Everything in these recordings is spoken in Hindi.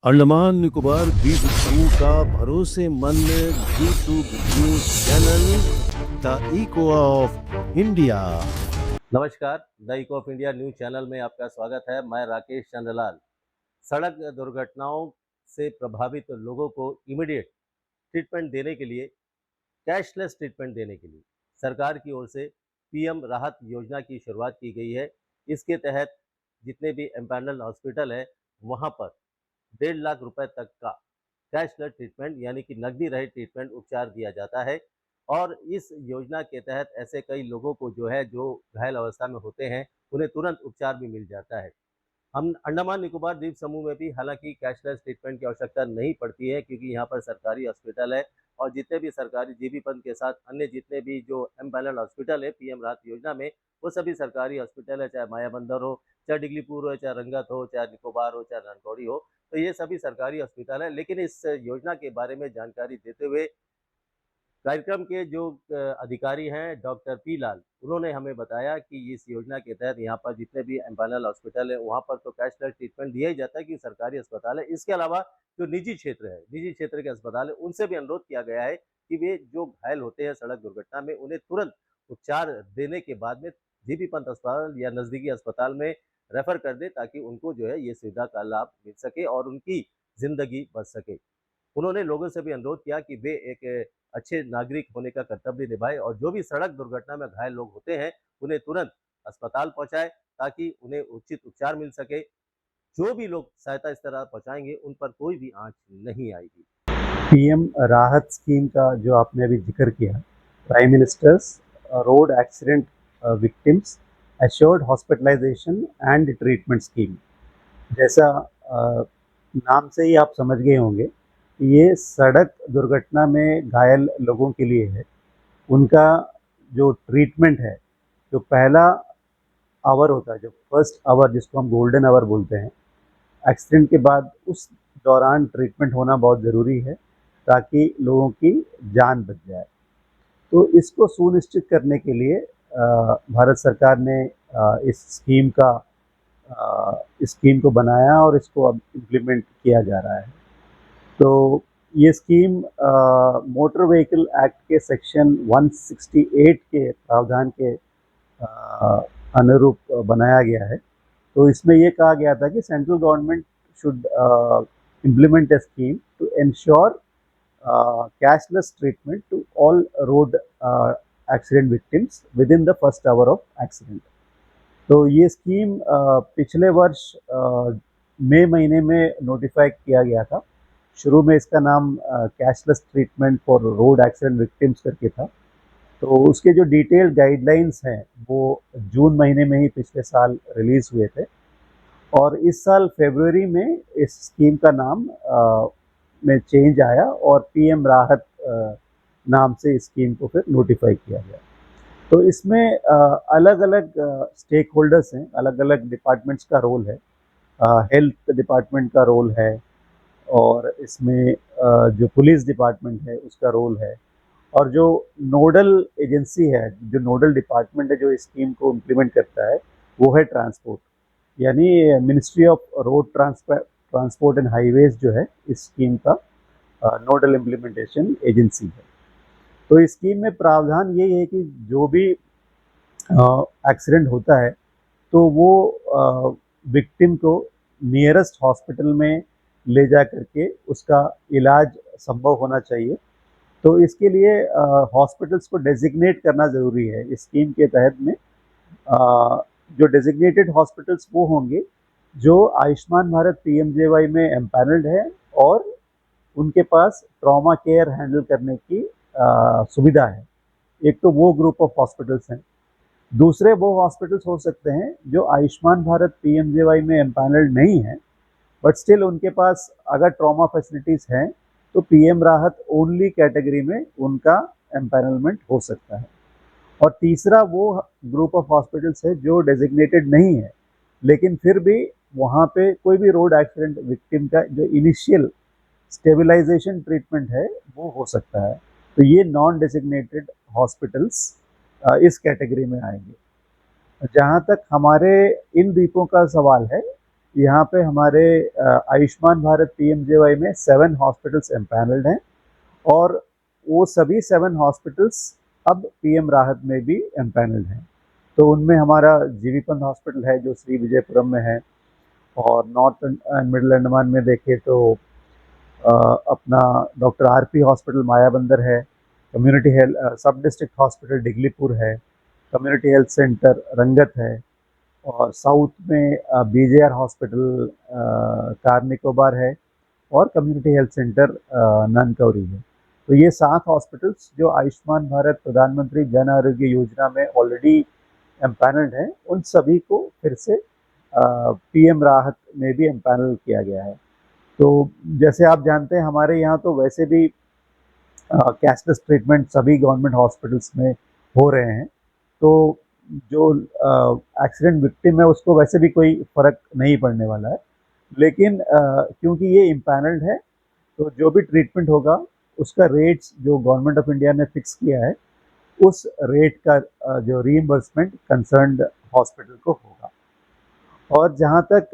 अंडमान निकोबार द्वीप समूह का भरोसेमंद YouTube news channel the Echo of India. नमस्कार, the Echo of India news channel में आपका स्वागत है। मैं राकेश चंद्रलाल। सड़क दुर्घटनाओं से प्रभावित लोगों को इमीडिएट ट्रीटमेंट देने के लिए, कैशलेस ट्रीटमेंट देने के लिए सरकार की ओर से पीएम राहत योजना की शुरुआत की गई है। इसके तहत जितने भी एम्पैनल्ड हॉस्पिटल है वहाँ पर 1.5 लाख रुपए तक का कैशलेस ट्रीटमेंट यानी कि नकदी रहित ट्रीटमेंट उपचार दिया जाता है। और इस योजना के तहत ऐसे कई लोगों को जो घायल अवस्था में होते हैं उन्हें तुरंत उपचार भी मिल जाता है। हम अंडमान निकोबार द्वीप समूह में भी हालांकि कैशलेस ट्रीटमेंट की आवश्यकता नहीं पड़ती है, क्योंकि यहाँ पर सरकारी हॉस्पिटल है और जितने भी सरकारी जीबी पंत के साथ अन्य जितने भी जो एम्पैनल्ड हॉस्पिटल है पीएम राहत योजना में, वो सभी सरकारी हॉस्पिटल है, चाहे मायाबंदर हो, चाहे डिगलीपुर हो, चाहे रंगत हो, चाहे निकोबार हो, चाहे ननकौड़ी हो, तो ये सभी सरकारी हॉस्पिटल है। लेकिन इस योजना के बारे में जानकारी देते हुए कार्यक्रम के जो अधिकारी हैं डॉक्टर पी लाल, उन्होंने हमें बताया कि इस योजना के तहत यहाँ पर जितने भी एम्पैनल हॉस्पिटल है वहाँ पर तो कैशलेस ट्रीटमेंट दिया ही जाता है कि सरकारी अस्पताल है। इसके अलावा जो निजी क्षेत्र है, निजी क्षेत्र के अस्पताल है, उनसे भी अनुरोध किया गया है कि वे जो घायल होते हैं सड़क दुर्घटना में उन्हें तुरंत उपचार देने के बाद में जीबी पंत अस्पताल या नज़दीकी अस्पताल में रेफर कर दे, ताकि उनको ये सुविधा का लाभ मिल सके और उनकी ज़िंदगी बच सके। उन्होंने लोगों से भी अनुरोध किया कि वे एक अच्छे नागरिक होने का कर्तव्य निभाएं और जो भी सड़क दुर्घटना में घायल लोग होते हैं उन्हें तुरंत अस्पताल पहुंचाएं, ताकि उन्हें उचित उपचार मिल सके। जो भी लोग सहायता इस तरह पहुंचाएंगे उन पर कोई भी आंच नहीं आएगी। पीएम राहत स्कीम का जो आपने अभी जिक्र किया, prime minister's road accident victims assured hospitalisation and treatment scheme, जैसा नाम से ही आप समझ गए होंगे, ये सड़क दुर्घटना में घायल लोगों के लिए है। उनका जो ट्रीटमेंट है, जो पहला आवर होता है, जो फर्स्ट आवर जिसको हम गोल्डन आवर बोलते हैं, एक्सीडेंट के बाद उस दौरान ट्रीटमेंट होना बहुत ज़रूरी है ताकि लोगों की जान बच जाए। तो इसको सुनिश्चित करने के लिए भारत सरकार ने इस स्कीम को बनाया और इसको अब इम्प्लीमेंट किया जा रहा है। तो ये स्कीम मोटर व्हीकल एक्ट के सेक्शन 168 के प्रावधान के अनुरूप बनाया गया है। तो इसमें ये कहा गया था कि central government should implement a scheme to ensure cashless treatment to all road accident victims within the first hour of accident. तो ये स्कीम पिछले वर्ष मई महीने में नोटिफाई किया गया था। शुरू में इसका नाम cashless treatment for road accident victims करके था। तो उसके जो डिटेल्ड गाइडलाइंस हैं वो जून महीने में ही पिछले साल रिलीज़ हुए थे और इस साल फरवरी में इस स्कीम का नाम में चेंज आया और पीएम राहत नाम से इस स्कीम को फिर नोटिफाई किया गया। तो इसमें अलग अलग स्टेक होल्डर्स हैं, अलग अलग डिपार्टमेंट्स का रोल है। हेल्थ डिपार्टमेंट का रोल है और इसमें जो पुलिस डिपार्टमेंट है उसका रोल है, और जो नोडल एजेंसी है, जो नोडल डिपार्टमेंट है जो इस स्कीम को इम्प्लीमेंट करता है, वो है ट्रांसपोर्ट, यानी ministry of road transport and highways जो है इस स्कीम का नोडल इम्प्लीमेंटेशन एजेंसी है। तो इस स्कीम में प्रावधान यही है कि जो भी एक्सीडेंट होता है तो वो विक्टिम को नियरेस्ट हॉस्पिटल में ले जा करके उसका इलाज संभव होना चाहिए। तो इसके लिए हॉस्पिटल्स को डेजिग्नेट करना ज़रूरी है। इस स्कीम के तहत में जो डेजिग्नेटेड हॉस्पिटल्स वो होंगे जो आयुष्मान भारत पीएमजेवाई में एम्पैनल्ड है और उनके पास ट्रॉमा केयर हैंडल करने की सुविधा है। एक तो वो ग्रुप ऑफ हॉस्पिटल्स हैं। दूसरे वो हॉस्पिटल्स हो सकते हैं जो आयुष्मान भारत पीएमजेवाई में एम्पैनल्ड नहीं है, बट स्टिल उनके पास अगर ट्रॉमा फैसिलिटीज़ हैं तो पीएम राहत ओनली कैटेगरी में उनका एम्पैनलमेंट हो सकता है। और तीसरा वो ग्रुप ऑफ हॉस्पिटल्स है जो डेजिग्नेटेड नहीं है, लेकिन फिर भी वहाँ पे कोई भी रोड एक्सीडेंट विक्टिम का जो इनिशियल स्टेबलाइजेशन ट्रीटमेंट है वो हो सकता है। तो ये नॉन डेजिग्नेटेड हॉस्पिटल्स इस कैटेगरी में आएंगे। जहाँ तक हमारे इन द्वीपों का सवाल है, यहाँ पे हमारे आयुष्मान भारत पीएमजेवाई में 7 हॉस्पिटल्स एम्पैनल्ड हैं और वो सभी 7 हॉस्पिटल्स अब पीएम राहत में भी एम्पैनल्ड हैं। तो उनमें हमारा जीबी पंत हॉस्पिटल है जो श्री विजयपुरम में है, और नॉर्थ एंड मिडिल अंडमान में देखें तो अपना डॉक्टर आरपी हॉस्पिटल मायाबंदर है, कम्युनिटी हेल्थ सब डिस्ट्रिक्ट हॉस्पिटल डिगलीपुर है, कम्युनिटी हेल्थ सेंटर रंगत है, और साउथ में बीजेआर हॉस्पिटल कार निकोबार है, और कम्युनिटी हेल्थ सेंटर ननकौरी है। तो ये 7 हॉस्पिटल्स जो आयुष्मान भारत प्रधानमंत्री जन आरोग्य योजना में ऑलरेडी एम्पैनल्ड हैं, उन सभी को फिर से पीएम राहत में भी एम्पैनल किया गया है। तो जैसे आप जानते हैं हमारे यहाँ तो वैसे भी कैशलेस ट्रीटमेंट सभी गवर्नमेंट हॉस्पिटल्स में हो रहे हैं। तो जो एक्सीडेंट विक्टिम है उसको वैसे भी कोई फ़र्क नहीं पड़ने वाला है, लेकिन क्योंकि ये इम्पैनल्ड है तो जो भी ट्रीटमेंट होगा उसका रेट्स जो गवर्नमेंट ऑफ इंडिया ने फिक्स किया है उस रेट का जो रीइंबर्समेंट कंसर्न्ड हॉस्पिटल को होगा। और जहाँ तक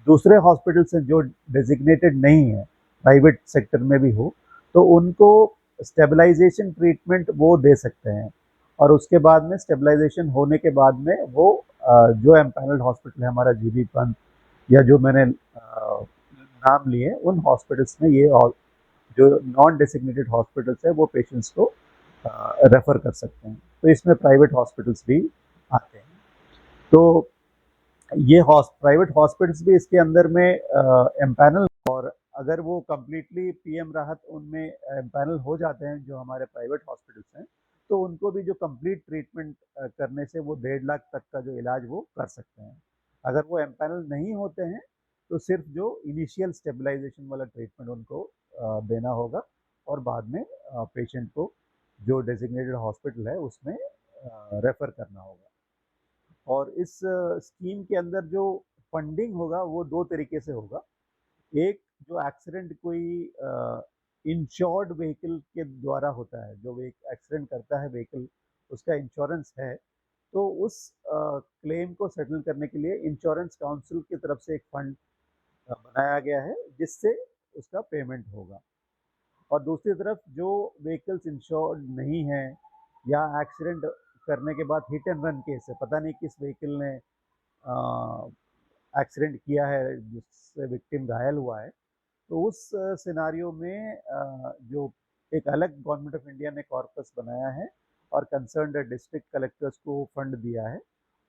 दूसरे हॉस्पिटल्स हैं जो डेजिग्नेटेड नहीं है, प्राइवेट सेक्टर में भी हो, तो उनको स्टेबलाइजेशन ट्रीटमेंट वो दे सकते हैं, और उसके बाद में स्टेबलाइजेशन होने के बाद में वो जो एम्पैनल्ड हॉस्पिटल है हमारा जीबी पंत या जो मैंने नाम लिए उन हॉस्पिटल्स में ये जो नॉन डेसिग्नेटेड हॉस्पिटल्स है वो पेशेंट्स को रेफ़र कर सकते हैं। तो इसमें प्राइवेट हॉस्पिटल्स भी आते हैं। तो ये प्राइवेट हॉस्पिटल्स भी इसके अंदर में एम्पैनल, और अगर वो कम्प्लीटली पीएम राहत उनमें एम्पैनल हो जाते हैं जो हमारे प्राइवेट हॉस्पिटल्स हैं, तो उनको भी जो कंप्लीट ट्रीटमेंट करने से वो 1.5 लाख तक का जो इलाज वो कर सकते हैं। अगर वो एम्पैनल नहीं होते हैं तो सिर्फ जो इनिशियल स्टेबलाइजेशन वाला ट्रीटमेंट उनको देना होगा, और बाद में पेशेंट को जो डेजिग्नेटेड हॉस्पिटल है उसमें रेफ़र करना होगा। और इस स्कीम के अंदर जो फंडिंग होगा वो 2 तरीके से होगा। एक जो एक्सीडेंट कोई इंश्योर्ड व्हीकल के द्वारा होता है, जो एक्सीडेंट करता है व्हीकल उसका इंश्योरेंस है, तो उस क्लेम को सेटल करने के लिए इंश्योरेंस काउंसिल की तरफ से एक फंड बनाया गया है जिससे उसका पेमेंट होगा। और दूसरी तरफ जो व्हीकल्स इंश्योर्ड नहीं हैं या एक्सीडेंट करने के बाद हिट एंड रन केस है, पता नहीं किस व्हीकल ने एक्सीडेंट किया है जिससे विक्टिम घायल हुआ है, तो उस सिनारियो में जो एक अलग गवर्नमेंट ऑफ इंडिया ने कॉर्पस बनाया है और कंसर्न्ड डिस्ट्रिक्ट कलेक्टर्स को फंड दिया है,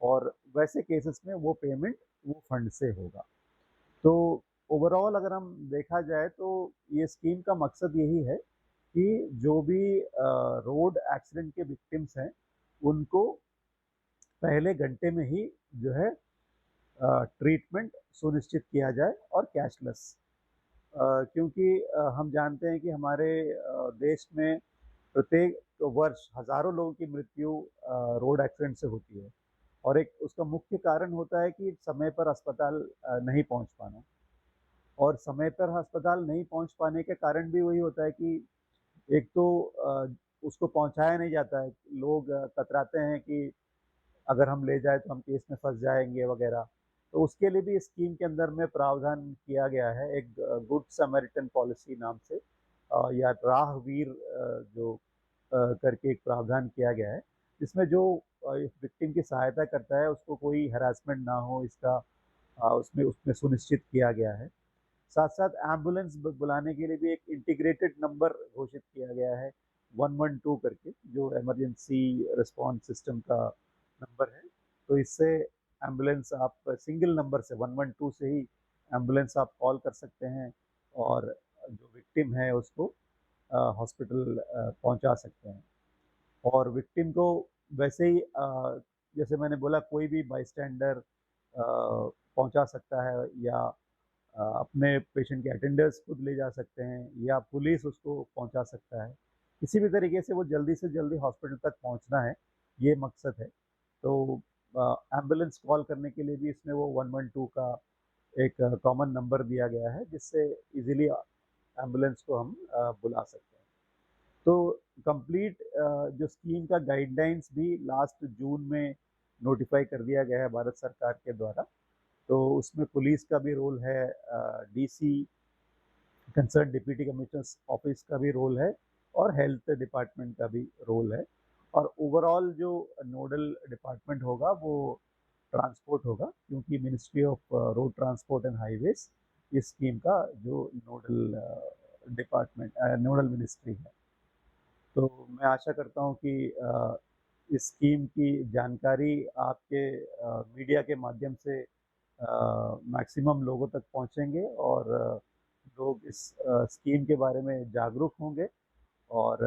और वैसे केसेस में वो पेमेंट वो फंड से होगा। तो ओवरऑल अगर हम देखा जाए तो ये स्कीम का मकसद यही है कि जो भी रोड एक्सीडेंट के विक्टिम्स हैं उनको पहले घंटे में ही जो है ट्रीटमेंट सुनिश्चित किया जाए और कैशलेस। क्योंकि हम जानते हैं कि हमारे देश में प्रत्येक वर्ष हज़ारों लोगों की मृत्यु रोड एक्सीडेंट से होती है, और एक उसका मुख्य कारण होता है कि समय पर अस्पताल नहीं पहुंच पाना। और समय पर अस्पताल नहीं पहुंच पाने के कारण भी वही होता है कि एक तो उसको पहुंचाया नहीं जाता है, लोग कतराते हैं कि अगर हम ले जाए तो हम केस में फंस जाएंगे वगैरह। तो उसके लिए भी इस स्कीम के अंदर में प्रावधान किया गया है एक गुड समैरिटन पॉलिसी नाम से, या राहवीर जो करके एक प्रावधान किया गया है, जिसमें जो विक्टिम की सहायता करता है उसको कोई हरासमेंट ना हो, इसका उसमें उसमें सुनिश्चित किया गया है। साथ साथ एम्बुलेंस बुलाने के लिए भी एक इंटीग्रेटेड नंबर घोषित किया गया है 112 करके, जो इमरजेंसी रिस्पॉन्स सिस्टम का नंबर है। तो इससे एम्बुलेंस आप सिंगल नंबर से 112 से ही एम्बुलेंस आप कॉल कर सकते हैं, और जो विक्टिम है उसको हॉस्पिटल पहुंचा सकते हैं। और विक्टिम को वैसे ही जैसे मैंने बोला कोई भी बाईस्टैंडर पहुंचा सकता है, या अपने पेशेंट के अटेंडर्स खुद ले जा सकते हैं, या पुलिस उसको पहुंचा सकता है। किसी भी तरीके से वो जल्दी से जल्दी हॉस्पिटल तक पहुंचना है, ये मकसद है। तो एम्बुलेंस कॉल करने के लिए भी इसमें वो 112 का एक कॉमन नंबर दिया गया है जिससे इजीली एम्बुलेंस को हम बुला सकते हैं। तो कंप्लीट जो स्कीम का गाइडलाइंस भी लास्ट जून में नोटिफाई कर दिया गया है भारत सरकार के द्वारा, तो उसमें पुलिस का भी रोल है, DC concern deputy commissioners office का भी रोल है और हेल्थ डिपार्टमेंट का भी रोल है। और ओवरऑल जो नोडल डिपार्टमेंट होगा वो ट्रांसपोर्ट होगा, क्योंकि ministry of road transport and highways इस स्कीम का जो नोडल डिपार्टमेंट नोडल मिनिस्ट्री है। तो मैं आशा करता हूँ कि इस स्कीम की जानकारी आपके मीडिया के माध्यम से मैक्सिमम लोगों तक पहुँचेंगे और लोग इस स्कीम के बारे में जागरूक होंगे और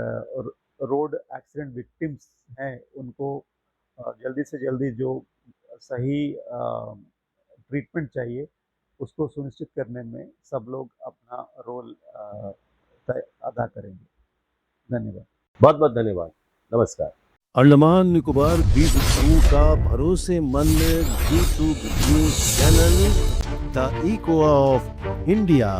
रोड एक्सीडेंट विक्टिम्स हैं उनको जल्दी से जल्दी जो सही ट्रीटमेंट चाहिए उसको सुनिश्चित करने में सब लोग अपना रोल अदा करेंगे। धन्यवाद। बहुत बहुत धन्यवाद। नमस्कार। अंडमान निकोबार द्वीप समूह का भरोसेमंद G2 news channel the Echo of India.